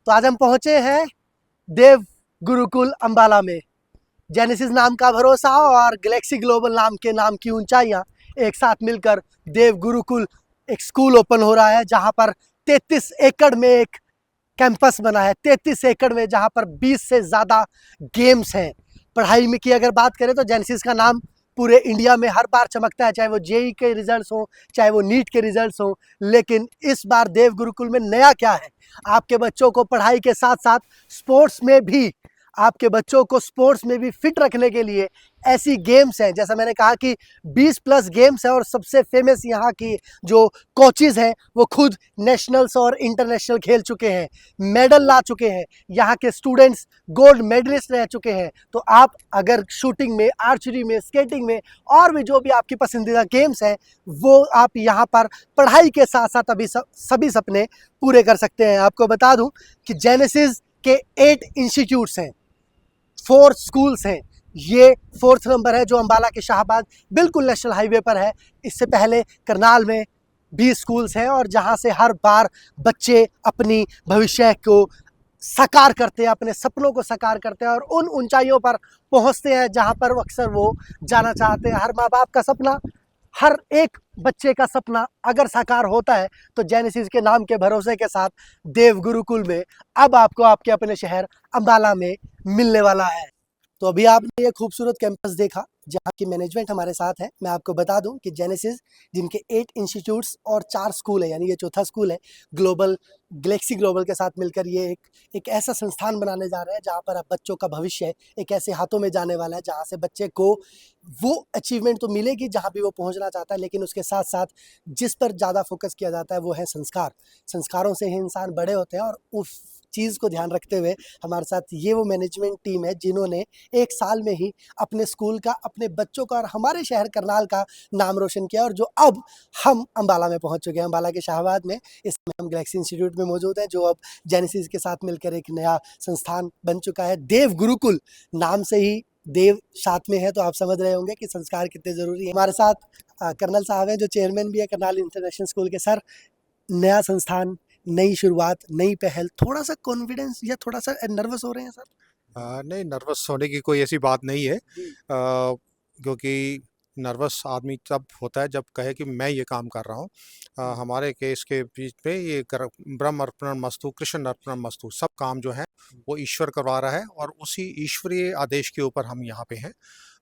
तो आज हम पहुंचे हैं देव गुरुकुल अंबाला में। जेनेसिस नाम का भरोसा और गैलेक्सी ग्लोबल नाम की ऊंचाइयां एक साथ मिलकर देव गुरुकुल एक स्कूल ओपन हो रहा है, जहां पर 33 एकड़ में एक कैंपस बना है। 33 एकड़ में जहां पर 20 से ज़्यादा गेम्स हैं। पढ़ाई में की अगर बात करें तो जेनेसिस का नाम पूरे इंडिया में हर बार चमकता है, चाहे वो जेई के रिजल्ट्स हो, चाहे वो नीट के रिजल्ट्स हो। लेकिन इस बार देव गुरुकुल में नया क्या है, आपके बच्चों को पढ़ाई के साथ साथ स्पोर्ट्स में भी, आपके बच्चों को स्पोर्ट्स में भी फिट रखने के लिए ऐसी गेम्स हैं। जैसा मैंने कहा कि 20 प्लस गेम्स हैं और सबसे फेमस यहाँ की जो कोचेज़ हैं वो खुद नेशनल्स और इंटरनेशनल खेल चुके हैं, मेडल ला चुके हैं। यहाँ के स्टूडेंट्स गोल्ड मेडलिस्ट रह चुके हैं। तो आप अगर शूटिंग में, आर्चरी में, स्केटिंग में और भी जो भी आपकी पसंदीदा गेम्स हैं, वो आप यहाँ पर पढ़ाई के साथ साथ अभी सभी सपने पूरे कर सकते हैं। आपको बता दूँ कि जेनेसिस के 8 इंस्टीट्यूट्स हैं, 4 स्कूल्स हैं। ये 4th नंबर है जो अंबाला के शाहबाद बिल्कुल नेशनल हाईवे पर है। इससे पहले करनाल में भी स्कूल्स हैं और जहां से हर बार बच्चे अपनी भविष्य को साकार करते हैं, अपने सपनों को साकार करते हैं और उन ऊंचाइयों पर पहुंचते हैं जहां पर अक्सर वो जाना चाहते हैं। हर माँ बाप का सपना, हर एक बच्चे का सपना अगर साकार होता है तो जेनेसिस के नाम के भरोसे के साथ देव गुरुकुल में अब आपको आपके अपने शहर अंबाला में मिलने वाला है। तो अभी आपने ये खूबसूरत कैंपस देखा जहाँ की मैनेजमेंट हमारे साथ है। मैं आपको बता दूं कि जेनेसिस जिनके 8 इंस्टीट्यूट्स और 4 स्कूल है, यानी ये चौथा स्कूल है, गैलेक्सी ग्लोबल के साथ मिलकर ये एक ऐसा संस्थान बनाने जा रहे हैं जहाँ पर अब बच्चों का भविष्य एक ऐसे हाथों में जाने वाला है जहाँ से बच्चे को वो अचीवमेंट तो मिलेगी जहाँ भी वो पहुँचना चाहता है, लेकिन उसके साथ साथ जिस पर ज़्यादा फोकस किया जाता है वो है संस्कार। संस्कारों से ही इंसान बड़े होते हैं और उस चीज़ को ध्यान रखते हुए हमारे साथ ये वो मैनेजमेंट टीम है जिन्होंने 1 साल में ही अपने स्कूल का, अपने बच्चों का और हमारे शहर करनाल का नाम रोशन किया। और जो अब हम अंबाला में पहुंच चुके हैं, अंबाला के शाहबाद में, इसमें हम गैलेक्सी इंस्टीट्यूट में मौजूद हैं जो अब जेनेसिस के साथ मिलकर एक नया संस्थान बन चुका है। देव गुरुकुल, नाम से ही देव साथ में है तो आप समझ रहे होंगे कि संस्कार कितने ज़रूरी है। हमारे साथ कर्नल साहब हैं जो चेयरमैन भी है करनाल इंटरनेशनल स्कूल के। सर, नया संस्थान, नई शुरुआत, नई पहल, थोड़ा सा कॉन्फिडेंस या थोड़ा सा नर्वस हो रहे हैं सर? नहीं, नर्वस होने की कोई ऐसी बात नहीं है, क्योंकि नर्वस आदमी तब होता है जब कहे कि मैं ये काम कर रहा हूँ। हमारे केस के बीच में ये ब्रह्म अर्पण मस्तु, कृष्ण अर्पण मस्तु, सब काम जो है वो ईश्वर करवा रहा है और उसी ईश्वरीय आदेश के ऊपर हम यहाँ पे हैं।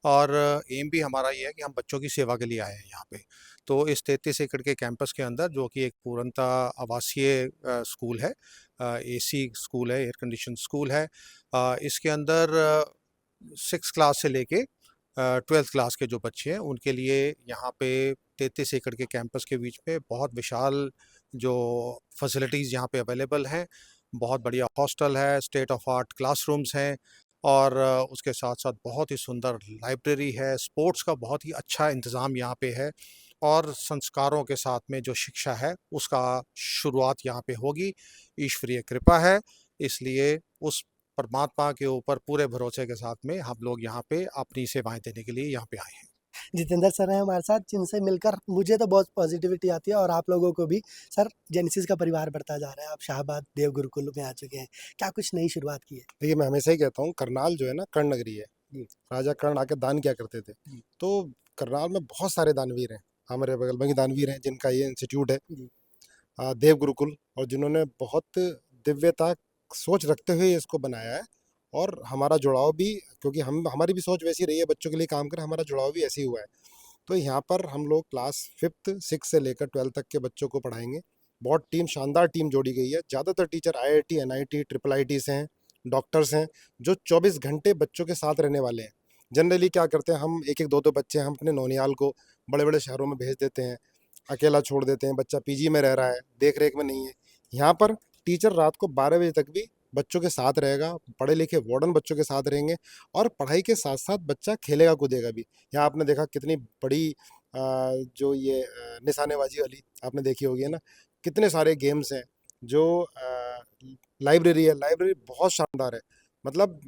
और एम भी हमारा ये है कि हम बच्चों की सेवा के लिए आए हैं यहाँ पे। तो इस 33 एकड़ के कैंपस के अंदर, जो कि एक पूर्णतः आवासीय स्कूल है, एसी स्कूल है, एयर कंडीशन स्कूल है, इसके अंदर 6 क्लास से लेके 12th क्लास के जो बच्चे हैं उनके लिए यहाँ पे 33 एकड़ के कैंपस के बीच में बहुत विशाल जो फैसिलिटीज़ यहाँ पे अवेलेबल हैं। बहुत बढ़िया हॉस्टल है, स्टेट ऑफ आर्ट क्लासरूम्स हैं और उसके साथ साथ बहुत ही सुंदर लाइब्रेरी है। स्पोर्ट्स का बहुत ही अच्छा इंतज़ाम यहाँ पे है और संस्कारों के साथ में जो शिक्षा है उसका शुरुआत यहाँ पे होगी। ईश्वरीय कृपा है, इसलिए उस परमात्मा के ऊपर पूरे भरोसे के साथ में हम लोग यहाँ पे अपनी सेवाएं देने के लिए यहाँ पे आए हैं। जितेंद्र सर हैं हमारे साथ, जिनसे मिलकर मुझे तो बहुत पॉजिटिविटी आती है और आप लोगों को भी। सर, जेनेसिस का परिवार बढ़ता जा रहा है, आप शाहबाद देव गुरुकुल में आ चुके हैं, क्या कुछ नई शुरुआत की है? देखिए, मैं हमेशा ही कहता हूँ करनाल जो है ना, कर्ण नगरी है। जी। राजा कर्ण आके दान किया करते थे। जी। तो करनाल में बहुत सारे दानवीर हैं, हमारे बगल में ही दानवीर हैं जिनका ये इंस्टीट्यूट है, जी। देव गुरुकुल, और जिन्होंने बहुत दिव्यता सोच रखते हुए इसको बनाया है। और हमारा जुड़ाव भी, क्योंकि हमारी भी सोच वैसी रही है, बच्चों के लिए काम करें, हमारा जुड़ाव भी ऐसे ही हुआ है। तो यहाँ पर हम लोग क्लास 5th 6 से लेकर 12 तक के बच्चों को पढ़ाएंगे। बहुत शानदार टीम जोड़ी गई है। ज़्यादातर टीचर IIT NIT IIIT से हैं, डॉक्टर्स हैं, जो 24 घंटे बच्चों के साथ रहने वाले हैं। जनरली क्या करते हैं, हम एक एक दो दो बच्चे हम अपने नौनियाल को बड़े बड़े शहरों में भेज देते हैं, अकेला छोड़ देते हैं, बच्चा PG में रह रहा है, देख रेख में नहीं है। यहाँ पर टीचर रात को 12 बजे तक भी बच्चों के साथ रहेगा, पढ़े लिखे वार्डन बच्चों के साथ रहेंगे और पढ़ाई के साथ साथ बच्चा खेलेगा कूदेगा भी। यहाँ आपने देखा कितनी बड़ी जो ये निशानेबाजी वाली आपने देखी होगी, है ना, कितने सारे गेम्स हैं। जो लाइब्रेरी है, लाइब्रेरी बहुत शानदार है, मतलब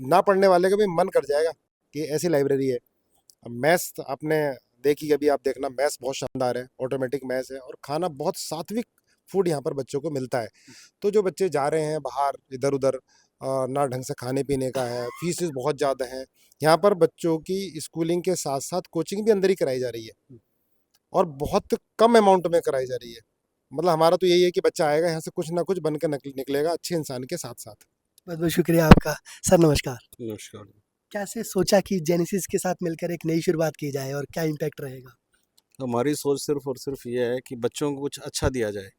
ना पढ़ने वाले का भी मन कर जाएगा कि ऐसी लाइब्रेरी है। मैथ्स आपने देखी, अभी आप देखना, मैथ्स बहुत शानदार है, ऑटोमेटिक मैथ्स है और खाना बहुत सात्विक फूड यहाँ पर बच्चों को मिलता है। तो जो बच्चे जा रहे हैं बाहर इधर-उधर ना ढंग से खाने-पीने का है, फीसेस बहुत ज़्यादा हैं। यहाँ पर बच्चों की स्कूलिंग के साथ-साथ कोचिंग भी अंदर ही कराई जा रही है और बहुत कम अमाउंट में कराई जा रही है। मतलब हमारा तो यही है कि बच्चा आएगा यहाँ से कुछ ना कुछ बन के निकलेगा अच्छे इंसान के साथ-साथ। बहुत बहुत शुक्रिया आपका। सर नमस्कार। नमस्कार। कैसे सोचा कि जेनेसिस के साथ मिलकर एक नई शुरुआत की जाए और क्या इम्पैक्ट रहेगा? हमारी सोच सिर्फ और सिर्फ ये है कि बच्चों को कुछ अच्छा दिया जाए,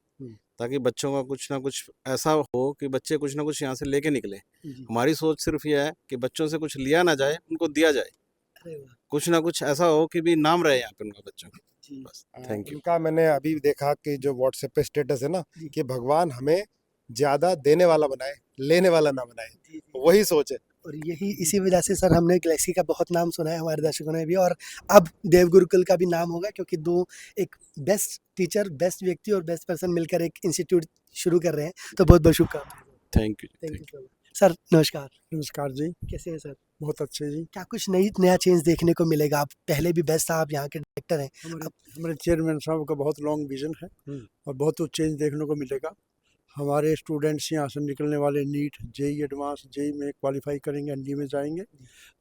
ताकि बच्चों का कुछ ना कुछ ऐसा हो कि बच्चे कुछ ना कुछ यहाँ से लेके निकलें। जी। हमारी सोच सिर्फ ये है कि बच्चों से कुछ लिया ना जाए, उनको दिया जाए। अरे वाह! कुछ ना कुछ ऐसा हो कि भी नाम रहे यहाँ पे उनका बच्चों का। जी। बस, थैंक यू। उनका मैंने अभी देखा कि जो व्हाट्सएप पे स्टेटस है ना जी। कि भगवान हमें ज़्यादा देने वाला बनाए, लेने वाला ना बनाए। जी, जी। वही सोच है। और यही इसी वजह से सर हमने गैलेक्सी का बहुत नाम सुना है हमारे दर्शकों ने भी, और अब देव गुरुकुल का भी नाम होगा क्योंकि दो एक बेस्ट टीचर, बेस्ट व्यक्ति और बेस्ट पर्सन मिलकर एक इंस्टीट्यूट शुरू कर रहे हैं। तो बहुत-बहुत शुभकामनाएँ। Thank you. Thank you so much. Sir नमस्कार, नमस्कार जी, कैसे हैं सर? बहुत अच्छे जी। क्या कुछ नया चेंज देखने को मिलेगा? आप पहले भी बेस्ट आप यहाँ के डायरेक्टर हैं। हमारे चेयरमैन साहब का बहुत लॉन्ग विजन है और बहुत कुछ चेंज देखने को मिलेगा। हमारे स्टूडेंट्स यहाँ से निकलने वाले नीट, जेईई एडवांस, जेईई में क्वालिफाई करेंगे, एनडी में जाएंगे।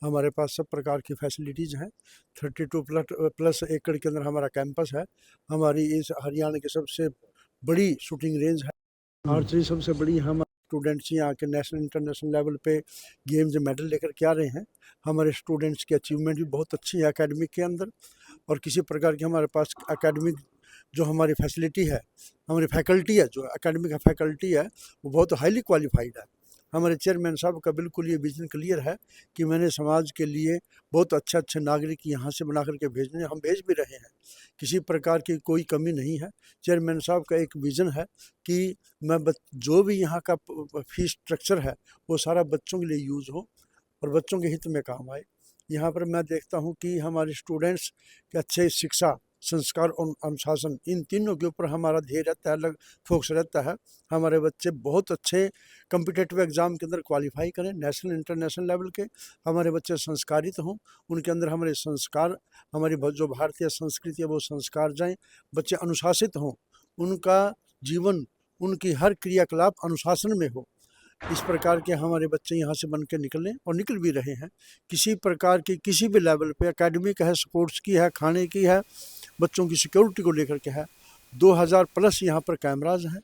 हमारे पास सब प्रकार की फैसिलिटीज़ हैं। 32 प्लस एकड़ के अंदर हमारा कैंपस है। हमारी इस हरियाणा की सबसे बड़ी शूटिंग रेंज है। हर चीज़ सबसे बड़ी, हम स्टूडेंट्स यहाँ के नेशनल इंटरनेशनल लेवल पे गेम्स मेडल लेकर के आ रहे हैं। हमारे स्टूडेंट्स की अचीवमेंट भी बहुत अच्छी है एकेडमिक के अंदर, और किसी प्रकार की हमारे पास एकेडमिक जो हमारी फैसिलिटी है, हमारी फैकल्टी है, जो एकेडमिक फैकल्टी है वो बहुत हाईली क्वालिफाइड है। हमारे चेयरमैन साहब का बिल्कुल ये विजन क्लियर है कि मैंने समाज के लिए बहुत अच्छे नागरिक यहाँ से बना करके भेजने, हम भेज भी रहे हैं। किसी प्रकार की कोई कमी नहीं है। चेयरमैन साहब का एक विज़न है कि जो भी यहाँ का फीस स्ट्रक्चर है वो सारा बच्चों के लिए यूज़ हो और बच्चों के हित में काम आए। यहाँ पर मैं देखता हूँ कि हमारे स्टूडेंट्स के अच्छे शिक्षा, संस्कार और अनुशासन, इन तीनों के ऊपर हमारा ध्येय रहता है, अलग फोकस रहता है। हमारे बच्चे बहुत अच्छे कम्पिटिटिव एग्ज़ाम के अंदर क्वालिफाई करें, नेशनल इंटरनेशनल लेवल के। हमारे बच्चे संस्कारित हों, उनके अंदर हमारे संस्कार, हमारी जो भारतीय संस्कृति है वो संस्कार जाएँ। बच्चे अनुशासित हों, उनका जीवन, उनकी हर क्रियाकलाप अनुशासन में हो। इस प्रकार के हमारे बच्चे यहाँ से बन के निकलें और निकल भी रहे हैं। किसी प्रकार की किसी भी लेवल पे, एकेडमिक है, स्पोर्ट्स की है, खाने की है, बच्चों की सिक्योरिटी को लेकर के है। 2000 प्लस यहाँ पर कैमराज हैं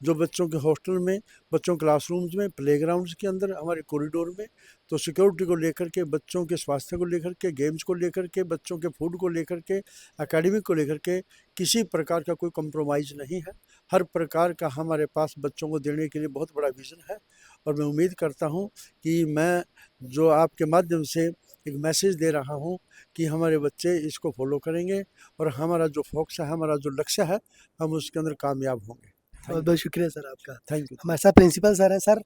जो बच्चों के हॉस्टल में, बच्चों क्लासरूम्स में, प्लेग्राउंड्स के अंदर, हमारे कॉरिडोर में। तो सिक्योरिटी को लेकर के, बच्चों के स्वास्थ्य को लेकर के, गेम्स को लेकर के, बच्चों के फूड को लेकर के, एकेडमिक को लेकर के किसी प्रकार का कोई कंप्रोमाइज़ नहीं है। हर प्रकार का हमारे पास बच्चों को देने के लिए बहुत बड़ा विज़न है, और मैं उम्मीद करता हूँ कि मैं जो आपके माध्यम से एक मैसेज दे रहा हूँ कि हमारे बच्चे इसको फॉलो करेंगे और हमारा जो फोकस है, हमारा जो लक्ष्य है, हम उसके अंदर कामयाब होंगे। बहुत बहुत शुक्रिया सर आपका। Thank you. हमारे साथ प्रिंसिपल सर हैं। सर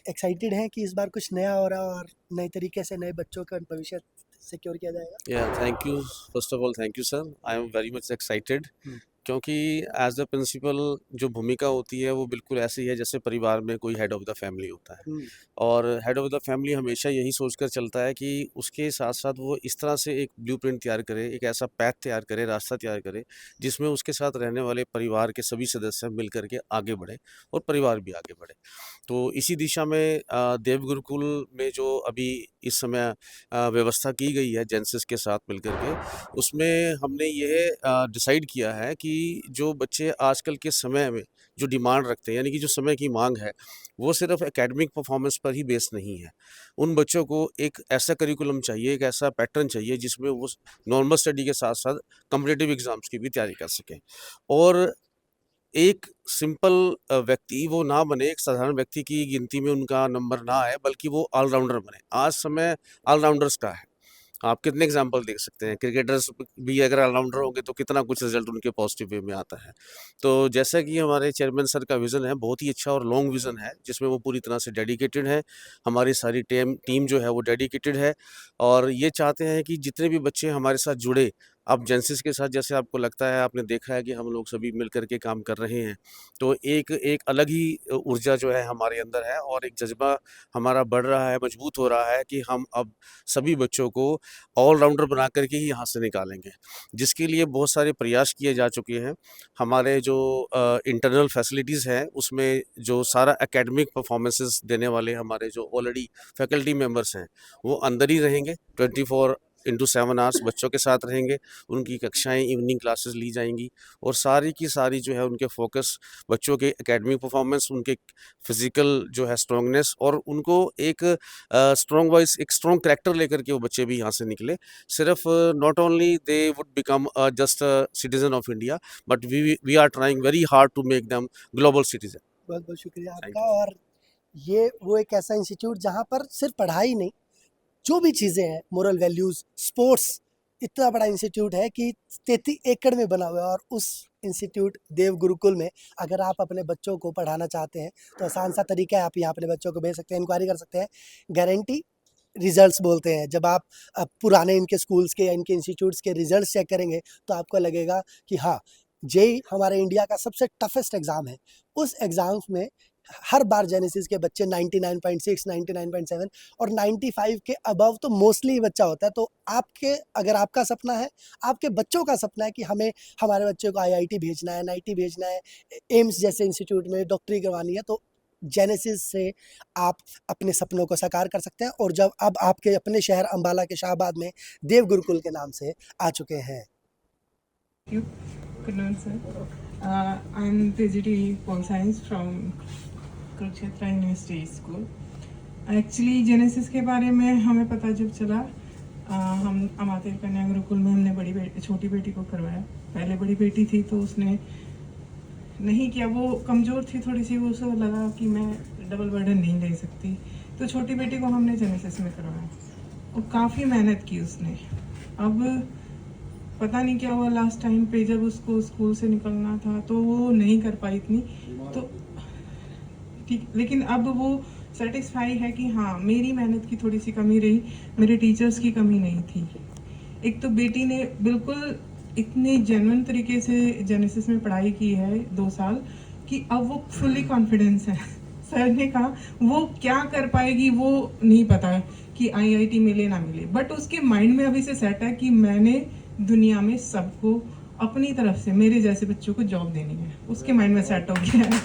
एक्साइटेड हैं कि इस बार कुछ नया हो रहा है और नए तरीके से नए बच्चों का भविष्य सिक्योर किया जाएगा? Yeah, thank you. First of all, thank you, sir. I am very much excited. क्योंकि एज अ प्रिंसिपल जो भूमिका होती है वो बिल्कुल ऐसी है जैसे परिवार में कोई हेड ऑफ द फैमिली होता है, और हेड ऑफ द फैमिली हमेशा यही सोचकर चलता है कि उसके साथ साथ वो इस तरह से एक ब्लूप्रिंट तैयार करे, एक ऐसा पैथ तैयार करे, रास्ता तैयार करे जिसमें उसके साथ रहने वाले परिवार के सभी सदस्य मिल करके आगे बढ़े और परिवार भी आगे बढ़े। तो इसी दिशा में देव गुरुकुल में जो अभी इस समय व्यवस्था की गई है जेनेसिस के साथ मिलकर के, उसमें हमने ये डिसाइड किया है कि जो बच्चे आजकल के समय में जो डिमांड रखते हैं, यानी कि जो समय की मांग है, वो सिर्फ एकेडमिक परफॉर्मेंस पर ही बेस नहीं है। उन बच्चों को एक ऐसा करिकुलम चाहिए, एक ऐसा पैटर्न चाहिए जिसमें वो नॉर्मल स्टडी के साथ साथ कॉम्पिटिटिव एग्जाम्स की भी तैयारी कर सकें, और एक सिंपल व्यक्ति वो ना बने, एक साधारण व्यक्ति की गिनती में उनका नंबर ना आए, बल्कि वो ऑलराउंडर बने। आज समय ऑलराउंडर्स का है। आप कितने एग्जाम्पल देख सकते हैं, क्रिकेटर्स भी अगर ऑलराउंडर होंगे तो कितना कुछ रिजल्ट उनके पॉजिटिव वे में आता है। तो जैसा कि हमारे चेयरमैन सर का विज़न है, बहुत ही अच्छा और लॉन्ग विज़न है, जिसमें वो पूरी तरह से डेडिकेटेड है। हमारी सारी टीम जो है वो डेडिकेटेड है, और ये चाहते हैं कि जितने भी बच्चे हमारे साथ जुड़े, अब जेनेसिस के साथ जैसे आपको लगता है, आपने देखा है कि हम लोग सभी मिल कर के काम कर रहे हैं, तो एक अलग ही ऊर्जा जो है हमारे अंदर है और एक जज़्बा हमारा बढ़ रहा है, मजबूत हो रहा है कि हम अब सभी बच्चों को ऑल-राउंडर बना कर के ही यहाँ से निकालेंगे। जिसके लिए बहुत सारे प्रयास किए जा चुके हैं। हमारे जो इंटरनल फैसिलिटीज़ हैं, उसमें जो सारा एकेडमिक परफॉर्मेंसेस देने वाले हमारे जो ऑलरेडी फैकल्टी मेंबर्स हैं, वो अंदर ही रहेंगे। 24/7 आवर्स बच्चों के साथ रहेंगे। उनकी कक्षाएँ, इवनिंग क्लासेस ली जाएँगी और सारी की सारी जो है उनके फोकस बच्चों के एकेडमिक परफॉर्मेंस, उनके फिज़िकल जो है स्ट्रॉन्गनेस और उनको एक स्ट्रॉन्ग वॉइस, एक स्ट्रॉन्ग कैरेक्टर लेकर के वो बच्चे भी यहाँ से निकले। सिर्फ not only they would become just a citizen of India, but we are trying very hard to make them global citizen. बहुत बहुत शुक्रिया Thank आपका। और ये वो एक ऐसा इंस्टीट्यूट जहाँ पर सिर्फ पढ़ाई नहीं, जो भी चीज़ें हैं, मोरल वैल्यूज़, स्पोर्ट्स, इतना बड़ा इंस्टीट्यूट है कि 33 एकड़ में बना हुआ है। और उस इंस्टीट्यूट देव गुरुकुल में अगर आप अपने बच्चों को पढ़ाना चाहते हैं तो आसान सा तरीका है, आप यहाँ अपने बच्चों को भेज सकते हैं, इंक्वायरी कर सकते हैं। गारंटी रिजल्ट्स बोलते हैं। जब आप पुराने इनके स्कूल्स के या इनके इंस्टीट्यूट्स के रिजल्ट्स चेक करेंगे तो आपको लगेगा कि हाँ, जेईई हमारे इंडिया का सबसे टफेस्ट एग्ज़ाम है। उस एग्ज़ाम्स में हर बार जेनेसिस के बच्चे 99.6, 99.7 और 95 के अबव तो मोस्टली बच्चा होता है। तो आपके, अगर आपका सपना है, आपके बच्चों का सपना है कि हमें हमारे बच्चे को आईआईटी भेजना है, एनआईटी भेजना है, एम्स जैसे इंस्टीट्यूट में डॉक्टरी करवानी है, तो जेनेसिस से आप अपने सपनों को साकार कर सकते हैं। और जब अब आपके अपने शहर अम्बाला के शाहबाद में देव गुरुकुल के नाम से आ चुके हैं। Good noon, sir. I'm PhD Pol Science from Kurukshetra University School. Actually genesis के बारे में हमें पता जब चला, हम अमातेर कन्या गुरुकुल में हमने छोटी बेटी को करवाया। पहले बड़ी बेटी थी तो उसने नहीं किया, वो कमज़ोर थी थोड़ी सी, वो उसे लगा कि मैं डबल बर्डन नहीं ले सकती, तो छोटी बेटी को हमने जेनेसिस में करवाया और काफ़ी मेहनत की उसने। अब पता नहीं क्या हुआ, लास्ट टाइम पे जब उसको स्कूल से निकलना था तो वो नहीं कर पाई इतनी, तो ठीक, लेकिन अब वो सेटिस्फाई है कि हाँ, मेरी मेहनत की थोड़ी सी कमी रही, मेरे टीचर्स की कमी नहीं थी। एक तो बेटी ने बिल्कुल इतने जेन्युइन तरीके से जेनेसिस में पढ़ाई की है 2 साल कि अब वो फुल्ली कॉन्फिडेंस है। सर ने कहा वो क्या कर पाएगी वो नहीं पता है कि आईआईटी मिले ना मिले, बट उसके माइंड में अभी से सेट है कि मैंने दुनिया में सबको अपनी तरफ से, मेरे जैसे बच्चों को जॉब देनी है। उसके माइंड में सेट हो गया है।